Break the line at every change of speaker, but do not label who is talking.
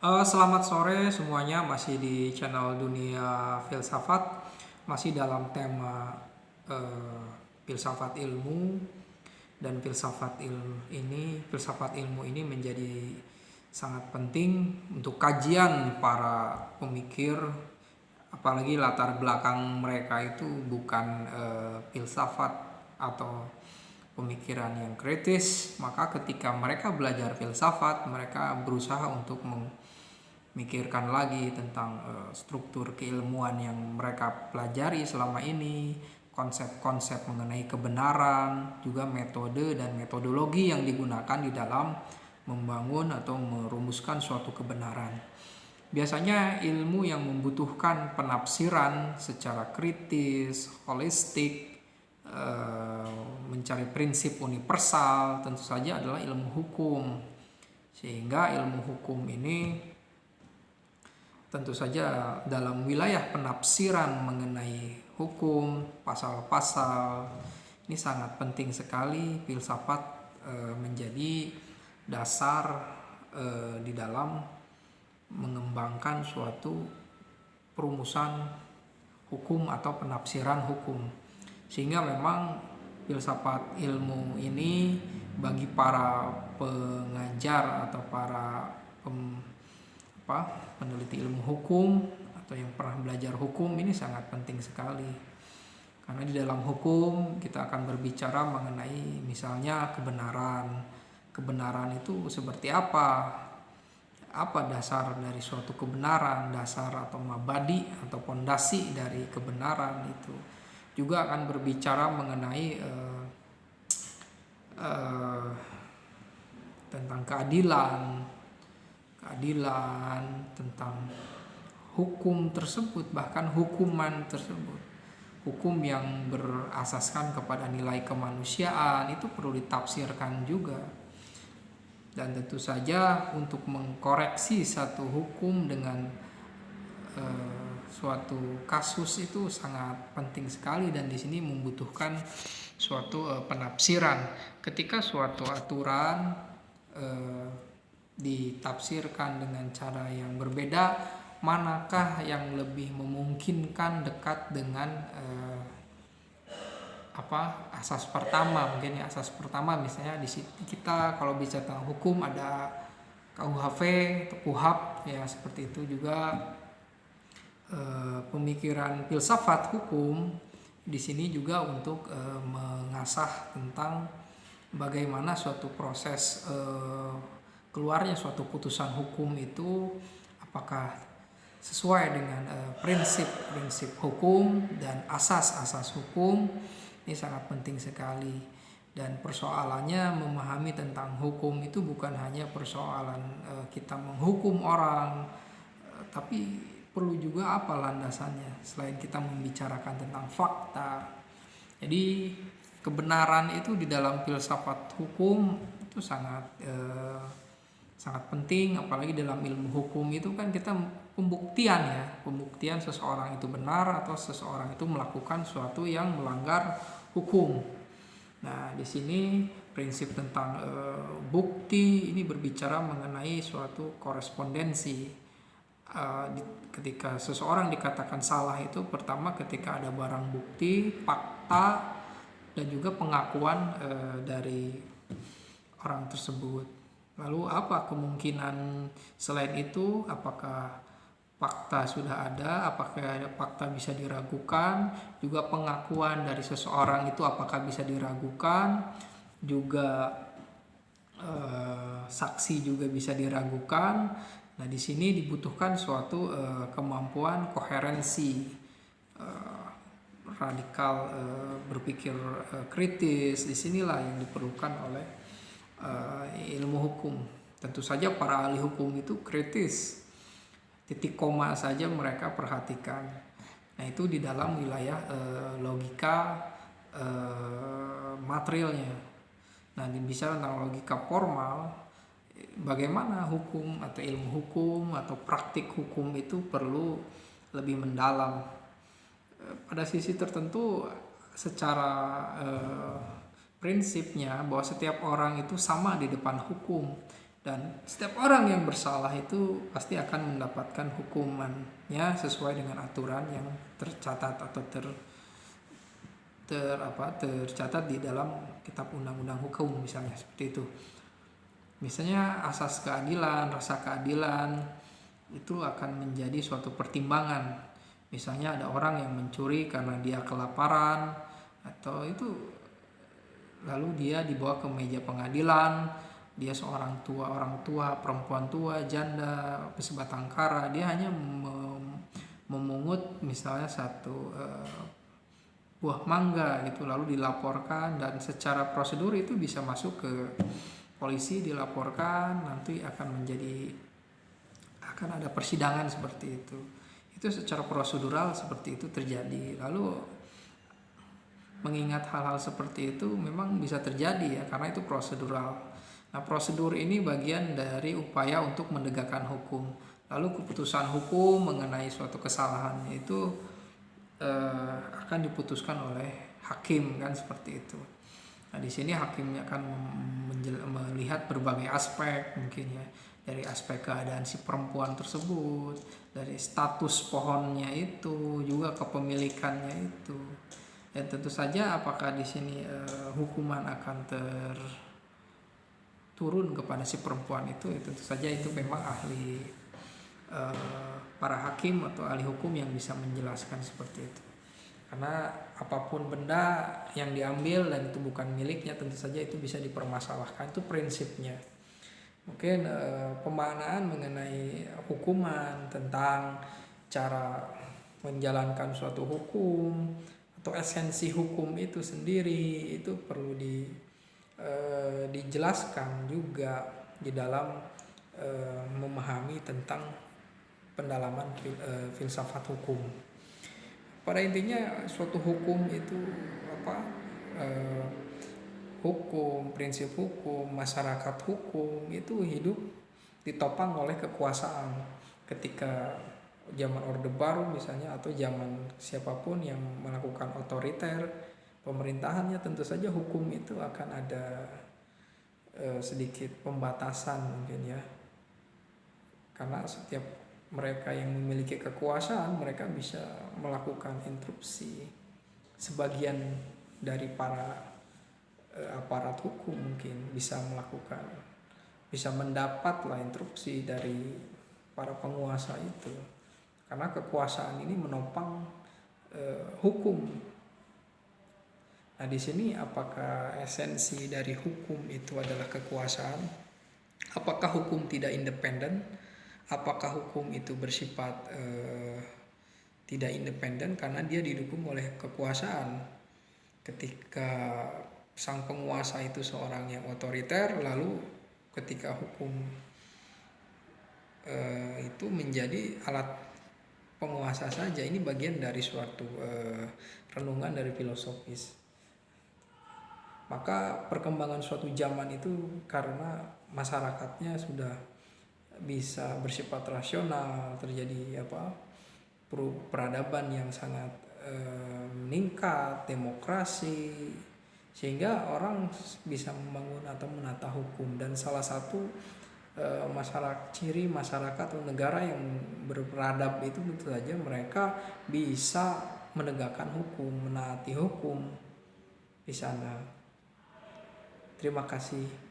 Selamat sore semuanya, masih di channel Dunia Filsafat, masih dalam tema eh, filsafat ilmu. Dan filsafat ilmu ini menjadi sangat penting untuk kajian para pemikir, apalagi latar belakang mereka itu bukan filsafat atau pemikiran yang kritis. Maka ketika mereka belajar filsafat, mereka berusaha untuk memikirkan lagi tentang struktur keilmuan yang mereka pelajari selama ini, konsep-konsep mengenai kebenaran, juga metode dan metodologi yang digunakan di dalam membangun atau merumuskan suatu kebenaran. Biasanya ilmu yang membutuhkan penafsiran secara kritis, holistik, mencari prinsip universal, tentu saja adalah ilmu hukum. Sehingga ilmu hukum ini tentu saja dalam wilayah penafsiran mengenai hukum, pasal-pasal, ini sangat penting sekali filsafat menjadi dasar di dalam mengembangkan suatu perumusan hukum atau penafsiran hukum. Sehingga memang filsafat ilmu ini bagi para pengajar atau para peneliti ilmu hukum atau yang pernah belajar hukum ini sangat penting sekali. Karena di dalam hukum kita akan berbicara mengenai misalnya kebenaran. Kebenaran itu seperti apa? Apa dasar dari suatu kebenaran, dasar atau mabadi atau pondasi dari kebenaran itu. Juga akan berbicara mengenai tentang keadilan, tentang hukum tersebut, bahkan hukuman tersebut. Hukum yang berasaskan kepada nilai kemanusiaan itu perlu ditafsirkan juga. Dan tentu saja untuk mengkoreksi satu hukum dengan suatu kasus itu sangat penting sekali, dan di sini membutuhkan suatu penafsiran. Ketika suatu aturan ditafsirkan dengan cara yang berbeda, manakah yang lebih memungkinkan dekat dengan asas pertama? Mungkin ya, asas pertama misalnya di kita kalau bicara tentang hukum ada KUHP atau KUHAP ya, seperti itu. Juga pemikiran filsafat hukum di sini juga untuk mengasah tentang bagaimana suatu proses keluarnya suatu putusan hukum itu apakah sesuai dengan prinsip-prinsip hukum dan asas-asas hukum. Ini sangat penting sekali. Dan persoalannya memahami tentang hukum itu bukan hanya persoalan kita menghukum orang, tapi perlu juga apa landasannya selain kita membicarakan tentang fakta. Jadi kebenaran itu di dalam filsafat hukum itu sangat penting, apalagi dalam ilmu hukum itu kan kita pembuktian seseorang itu benar atau seseorang itu melakukan suatu yang melanggar hukum. Nah, di sini prinsip tentang bukti ini berbicara mengenai suatu korespondensi. Ketika seseorang dikatakan salah itu pertama ketika ada barang bukti, fakta, dan juga pengakuan dari orang tersebut. Lalu apa kemungkinan selain itu? Apakah fakta sudah ada? Apakah fakta bisa diragukan? Juga pengakuan dari seseorang itu apakah bisa diragukan? Juga saksi juga bisa diragukan. Nah, di sini dibutuhkan suatu kemampuan koherensi, radikal, berpikir kritis. Disinilah yang diperlukan oleh ilmu hukum. Tentu saja para ahli hukum itu kritis, titik koma saja mereka perhatikan. Nah, itu di dalam wilayah logika materialnya. Nah, bisa tentang logika formal, bagaimana hukum atau ilmu hukum atau praktik hukum itu perlu lebih mendalam. Pada sisi tertentu secara prinsipnya bahwa setiap orang itu sama di depan hukum. Dan setiap orang yang bersalah itu pasti akan mendapatkan hukumannya sesuai dengan aturan yang tercatat atau tercatat di dalam kitab undang-undang hukum, misalnya seperti itu. Misalnya asas keadilan, rasa keadilan itu akan menjadi suatu pertimbangan. Misalnya ada orang yang mencuri karena dia kelaparan, atau itu lalu dia dibawa ke meja pengadilan. Dia seorang orang tua, perempuan tua, janda, pesebatang kara, dia hanya memungut misalnya satu buah mangga gitu, lalu dilaporkan, dan secara prosedur itu bisa masuk ke polisi, dilaporkan, nanti akan ada persidangan seperti itu. Itu secara prosedural seperti itu terjadi. Lalu mengingat hal-hal seperti itu memang bisa terjadi ya, karena itu prosedural. Nah, prosedur ini bagian dari upaya untuk menegakkan hukum. Lalu keputusan hukum mengenai suatu kesalahan itu akan diputuskan oleh hakim, kan seperti itu. Nah, di sini hakimnya akan melihat berbagai aspek, mungkin ya, dari aspek keadaan si perempuan tersebut, dari status pohonnya itu, juga kepemilikannya itu. Dan tentu saja apakah di sini hukuman akan turun kepada si perempuan itu, tentu saja itu memang ahli para hakim atau ahli hukum yang bisa menjelaskan seperti itu. Karena apapun benda yang diambil dan itu bukan miliknya, tentu saja itu bisa dipermasalahkan, itu prinsipnya. Mungkin pemaknaan mengenai hukuman, tentang cara menjalankan suatu hukum atau esensi hukum itu sendiri, itu perlu dijelaskan juga di dalam memahami tentang pendalaman filsafat hukum. Pada intinya suatu hukum itu hukum, prinsip hukum, masyarakat hukum itu hidup ditopang oleh kekuasaan. Ketika zaman Orde Baru misalnya, atau zaman siapapun yang melakukan otoriter pemerintahannya, tentu saja hukum itu akan ada sedikit pembatasan mungkin ya. Karena setiap mereka yang memiliki kekuasaan, mereka bisa melakukan interupsi. Sebagian dari para aparat hukum mungkin bisa mendapatlah interupsi dari para penguasa itu, karena kekuasaan ini menopang hukum. Nah, di sini apakah esensi dari hukum itu adalah kekuasaan? Apakah hukum tidak independen? Apakah hukum itu bersifat tidak independen karena dia didukung oleh kekuasaan? Ketika sang penguasa itu seorang yang otoriter, lalu ketika hukum itu menjadi alat penguasa saja, ini bagian dari suatu renungan dari filosofis. Maka perkembangan suatu zaman itu karena masyarakatnya sudah bisa bersifat rasional, terjadi peradaban yang sangat meningkat, demokrasi, sehingga orang bisa membangun atau menata hukum. Dan salah satu ciri masyarakat atau negara yang beradab itu tentu saja mereka bisa menegakkan hukum, menaati hukum di sana. Terima kasih.